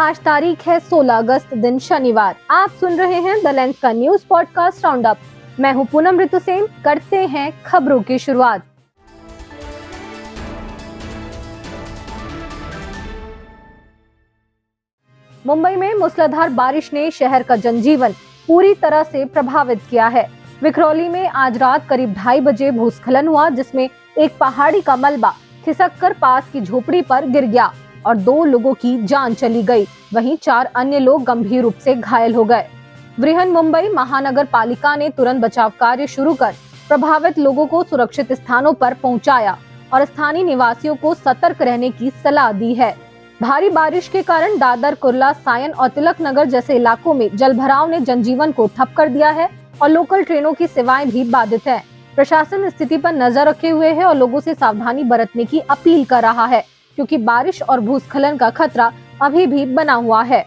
आज तारीख है 16 अगस्त दिन शनिवार। आप सुन रहे हैं द लेंस का न्यूज पॉडकास्ट राउंड अप। मैं हूं पूनम ऋतु सेन। करते हैं खबरों की शुरुआत। मुंबई में मूसलाधार बारिश ने शहर का जनजीवन पूरी तरह से प्रभावित किया है। विक्रोली में आज रात करीब 2:30 बजे भूस्खलन हुआ, जिसमें एक पहाड़ी का मलबा खिसककर पास की झोपड़ी पर गिर गया और 2 लोगों की जान चली गई। वहीं 4 अन्य लोग गंभीर रूप से घायल हो गए। बृहन मुंबई महानगर पालिका ने तुरंत बचाव कार्य शुरू कर प्रभावित लोगों को सुरक्षित स्थानों पर पहुंचाया और स्थानीय निवासियों को सतर्क रहने की सलाह दी है। भारी बारिश के कारण दादर, कुर्ला, सायन और तिलक नगर जैसे इलाकों में जलभराव ने जनजीवन को ठप कर दिया है और लोकल ट्रेनों की सेवाएं भी बाधित है। प्रशासन स्थिति पर नजर रखे हुए है और लोगों से सावधानी बरतने की अपील कर रहा है, क्योंकि बारिश और भूस्खलन का खतरा अभी भी बना हुआ है।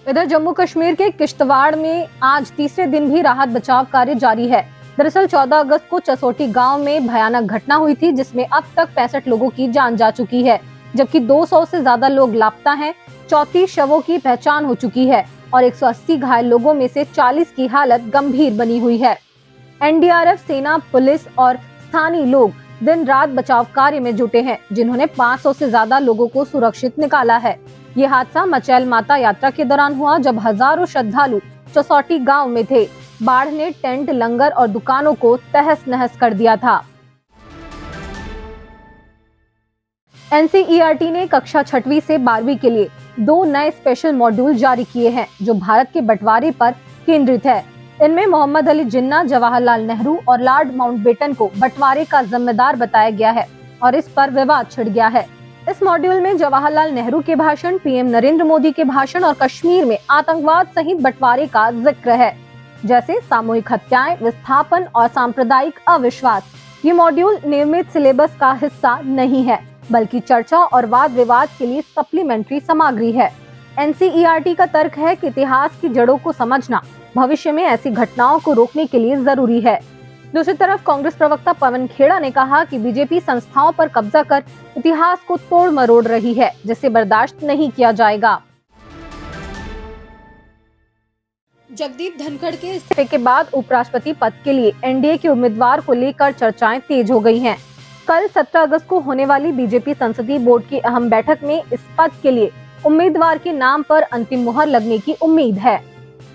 इधर जम्मू कश्मीर के किश्तवाड़ में आज तीसरे दिन भी राहत बचाव कार्य जारी है। दरअसल 14 अगस्त को चसोटी गांव में भयानक घटना हुई थी, जिसमें अब तक 65 लोगों की जान जा चुकी है, जबकि 200 से ज्यादा लोग लापता हैं। 34 शवों की पहचान हो चुकी है और 180 घायल लोगों में से 40 की हालत गंभीर बनी हुई है। एनडीआरएफ, सेना, पुलिस और स्थानीय लोग दिन रात बचाव कार्य में जुटे हैं, जिन्होंने 500 से ज्यादा लोगों को सुरक्षित निकाला है। ये हादसा मचैल माता यात्रा के दौरान हुआ, जब हजारों श्रद्धालु चसोटी गांव में थे। बाढ़ ने टेंट, लंगर और दुकानों को तहस नहस कर दिया था। एनसीईआरटी ने कक्षा 6वीं से 12वीं के लिए 2 नए स्पेशल मॉड्यूल जारी किए हैं, जो भारत के बंटवारे पर केंद्रित है। इनमें मोहम्मद अली जिन्ना, जवाहरलाल नेहरू और लॉर्ड माउंटबेटन को बंटवारे का जिम्मेदार बताया गया है और इस पर विवाद छिड़ गया है। इस मॉड्यूल में जवाहरलाल नेहरू के भाषण, पीएम नरेंद्र मोदी के भाषण और कश्मीर में आतंकवाद सहित बंटवारे का जिक्र है, जैसे सामूहिक हत्याएं, विस्थापन और सांप्रदायिक अविश्वास। ये मॉड्यूल नियमित सिलेबस का हिस्सा नहीं है, बल्कि चर्चा और वाद विवाद के लिए सप्लीमेंट्री सामग्री है। एनसीईआरटी का तर्क है कि इतिहास की जड़ों को समझना भविष्य में ऐसी घटनाओं को रोकने के लिए जरूरी है। दूसरी तरफ कांग्रेस प्रवक्ता पवन खेड़ा ने कहा कि बीजेपी संस्थाओं पर कब्जा कर इतिहास को तोड़ मरोड़ रही है, जिसे बर्दाश्त नहीं किया जाएगा। जगदीप धनखड़ के इस्तीफे के बाद उपराष्ट्रपति पद के लिए एनडीए के उम्मीदवार को लेकर चर्चाएं तेज हो गई हैं। कल 17 अगस्त को होने वाली बीजेपी संसदीय बोर्ड की अहम बैठक में इस पद के लिए उम्मीदवार के नाम पर अंतिम मुहर लगने की उम्मीद है।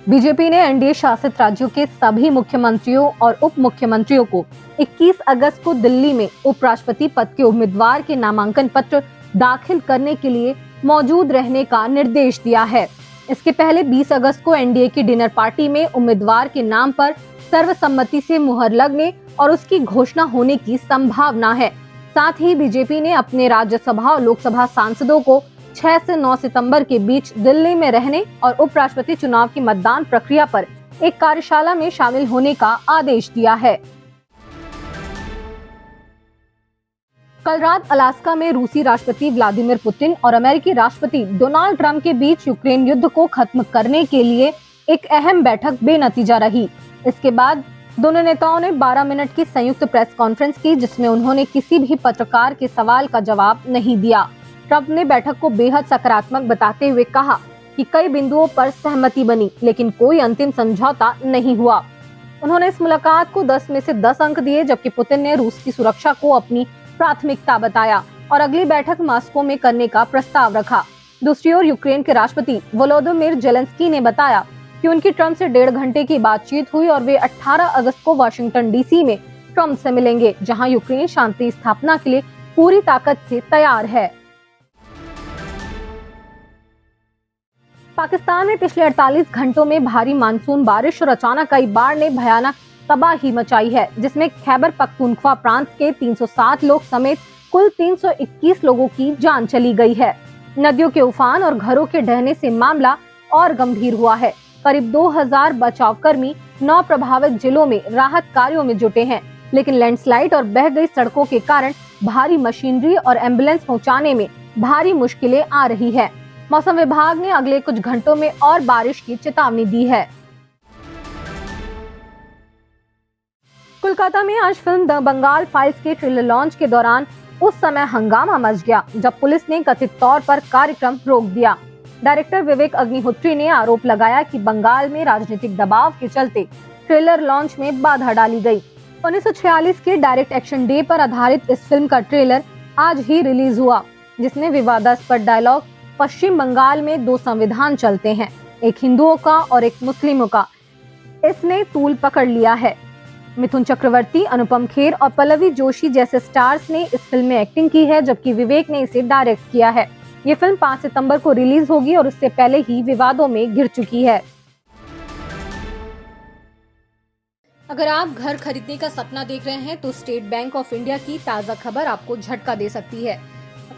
बीजेपी ने एनडीए शासित राज्यों के सभी मुख्यमंत्रियों और उप मुख्यमंत्रियों को 21 अगस्त को दिल्ली में उपराष्ट्रपति पद के उम्मीदवार के नामांकन पत्र दाखिल करने के लिए मौजूद रहने का निर्देश दिया है। इसके पहले 20 अगस्त को एनडीए की डिनर पार्टी में उम्मीदवार के नाम पर सर्वसम्मति से मुहर लगने और उसकी घोषणा होने की संभावना है। साथ ही बीजेपी ने अपने राज्यसभा और लोकसभा सांसदों को 6 से 9 सितंबर के बीच दिल्ली में रहने और उपराष्ट्रपति चुनाव की मतदान प्रक्रिया पर एक कार्यशाला में शामिल होने का आदेश दिया है। कल रात अलास्का में रूसी राष्ट्रपति व्लादिमीर पुतिन और अमेरिकी राष्ट्रपति डोनाल्ड ट्रंप के बीच यूक्रेन युद्ध को खत्म करने के लिए एक अहम बैठक बेनतीजा रही। इसके बाद दोनों नेताओं ने 12 मिनट की संयुक्त प्रेस कॉन्फ्रेंस की, जिसमें उन्होंने किसी भी पत्रकार के सवाल का जवाब नहीं दिया। ट्रंप ने बैठक को बेहद सकारात्मक बताते हुए कहा कि कई बिंदुओं पर सहमति बनी, लेकिन कोई अंतिम समझौता नहीं हुआ। उन्होंने इस मुलाकात को 10 में से 10 अंक दिए, जबकि पुतिन ने रूस की सुरक्षा को अपनी प्राथमिकता बताया और अगली बैठक मॉस्को में करने का प्रस्ताव रखा। दूसरी ओर यूक्रेन के राष्ट्रपति वोलोदिमीर जेलेंस्की ने बताया कि उनकी ट्रंप से 1.5 घंटे की बातचीत हुई और वे 18 अगस्त को वाशिंगटन डीसी में ट्रंप से मिलेंगे, जहां यूक्रेन शांति स्थापना के लिए पूरी ताकत से तैयार है। पाकिस्तान में पिछले 48 घंटों में भारी मानसून बारिश और अचानक आई बाढ़ ने भयानक तबाही मचाई है, जिसमें खैबर पख्तूनख्वा प्रांत के 307 लोग समेत कुल 321 लोगों की जान चली गई है। नदियों के उफान और घरों के ढहने से मामला और गंभीर हुआ है। करीब 2000 बचाव कर्मी 9 प्रभावित जिलों में राहत कार्यों में जुटे हैं, लेकिन लैंडस्लाइड और बह गई सड़कों के कारण भारी मशीनरी और एम्बुलेंस पहुंचाने में भारी मुश्किलें आ रही है। मौसम विभाग ने अगले कुछ घंटों में और बारिश की चेतावनी दी है। कोलकाता में आज फिल्म द बंगाल फाइल्स के ट्रेलर लॉन्च के दौरान उस समय हंगामा मच गया जब पुलिस ने कथित तौर पर कार्यक्रम रोक दिया। डायरेक्टर विवेक अग्निहोत्री ने आरोप लगाया कि बंगाल में राजनीतिक दबाव के चलते ट्रेलर लॉन्च में बाधा डाली गई। 1946 के डायरेक्ट एक्शन डे पर आधारित इस फिल्म का ट्रेलर आज ही रिलीज हुआ, जिसमें विवादास्पद डायलॉग पश्चिम बंगाल में 2 संविधान चलते हैं, एक हिंदुओं का और एक मुस्लिमों का, इसने तूल पकड़ लिया है। मिथुन चक्रवर्ती, अनुपम खेर और पल्लवी जोशी जैसे स्टार्स ने इस फिल्म में एक्टिंग की है, जबकि विवेक ने इसे डायरेक्ट किया है। ये फिल्म 5 सितंबर को रिलीज होगी और उससे पहले ही विवादों में घिर चुकी है। अगर आप घर खरीदने का सपना देख रहे हैं तो स्टेट बैंक ऑफ इंडिया की ताज़ा खबर आपको झटका दे सकती है।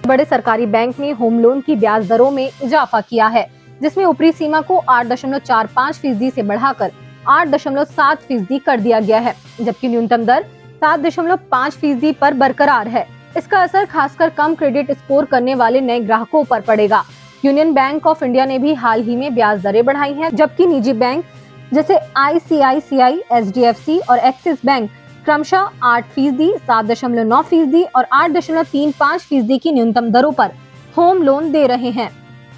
बड़े सरकारी बैंक ने होम लोन की ब्याज दरों में इजाफा किया है, जिसमें ऊपरी सीमा को 8.45% से बढ़ाकर 8.7% कर दिया गया है, जबकि न्यूनतम दर 7.5% पर बरकरार है। इसका असर खासकर कम क्रेडिट स्कोर करने वाले नए ग्राहकों पर पड़ेगा। यूनियन बैंक ऑफ इंडिया ने भी हाल ही में ब्याज दरें बढ़ाई हैं, जबकि निजी बैंक जैसे ICICI, SDFC और एक्सिस बैंक क्रमशः 8%, 7.9% और 8.35% की न्यूनतम दरों पर होम लोन दे रहे हैं।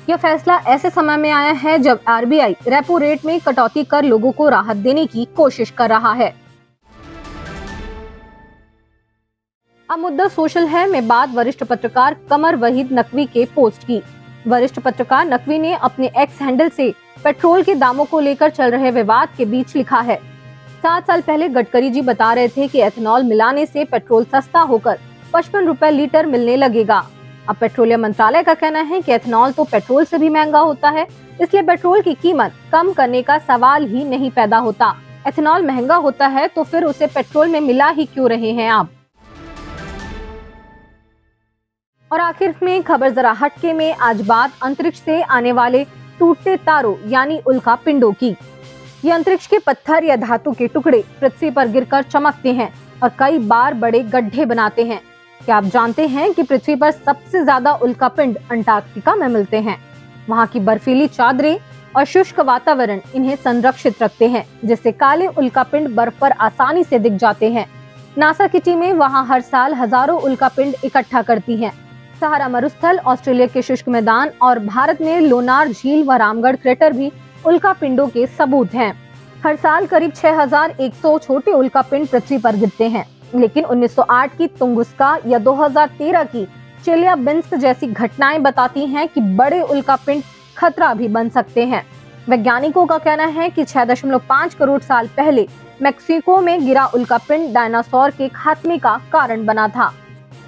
यह फैसला ऐसे समय में आया है जब RBI रेपो रेट में कटौती कर लोगों को राहत देने की कोशिश कर रहा है। अब मुद्दा सोशल है में बात वरिष्ठ पत्रकार कमर वहीद नकवी के पोस्ट की। वरिष्ठ पत्रकार नकवी ने अपने एक्स हैंडल से पेट्रोल के दामों को लेकर चल रहे विवाद के बीच लिखा है, 7 साल पहले गडकरी जी बता रहे थे कि एथेनॉल मिलाने से पेट्रोल सस्ता होकर 55 रुपए लीटर मिलने लगेगा। अब पेट्रोलियम मंत्रालय का कहना है कि एथेनॉल तो पेट्रोल से भी महंगा होता है, इसलिए पेट्रोल की कीमत कम करने का सवाल ही नहीं पैदा होता। एथेनॉल महंगा होता है तो फिर उसे पेट्रोल में मिला ही क्यों रहे हैं आप। और आखिर में खबर जरा हटके में आज बात अंतरिक्ष से आने वाले टूटते तारों यानी उल्का पिंडों की। ये अंतरिक्ष के पत्थर या धातु के टुकड़े पृथ्वी पर गिरकर चमकते हैं और कई बार बड़े गड्ढे बनाते हैं। क्या आप जानते हैं कि पृथ्वी पर सबसे ज्यादा उल्कापिंड अंटार्कटिका में मिलते हैं। वहाँ की बर्फीली चादरें और शुष्क वातावरण इन्हें संरक्षित रखते हैं, जिससे काले उल्कापिंड बर्फ पर आसानी से दिख जाते हैं। नासा की टीमें वहाँ हर साल हजारों उल्कापिंड इकट्ठा करती हैं। सहारा मरुस्थल, ऑस्ट्रेलिया के शुष्क मैदान और भारत में लोनार झील व रामगढ़ क्रेटर भी उल्कापिंडों के सबूत हैं। हर साल करीब 6100 छोटे उल्कापिंड पृथ्वी पर गिरते हैं, लेकिन 1908 की तुंगुस्का या 2013 की चेलियाबिंस्क जैसी घटनाएं बताती हैं कि बड़े उल्कापिंड खतरा भी बन सकते हैं। वैज्ञानिकों का कहना है कि 6.5 करोड़ साल पहले मेक्सिको में गिरा उल्कापिंड डायनासोर के खात्मे का कारण बना था।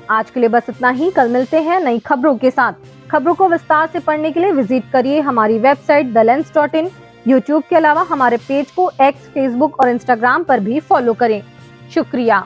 आज के लिए बस इतना ही। कल मिलते हैं नई खबरों के साथ। खबरों को विस्तार से पढ़ने के लिए विजिट करिए हमारी वेबसाइट thelens.in। यूट्यूब के अलावा हमारे पेज को X, फेसबुक और इंस्टाग्राम पर भी फॉलो करें। शुक्रिया।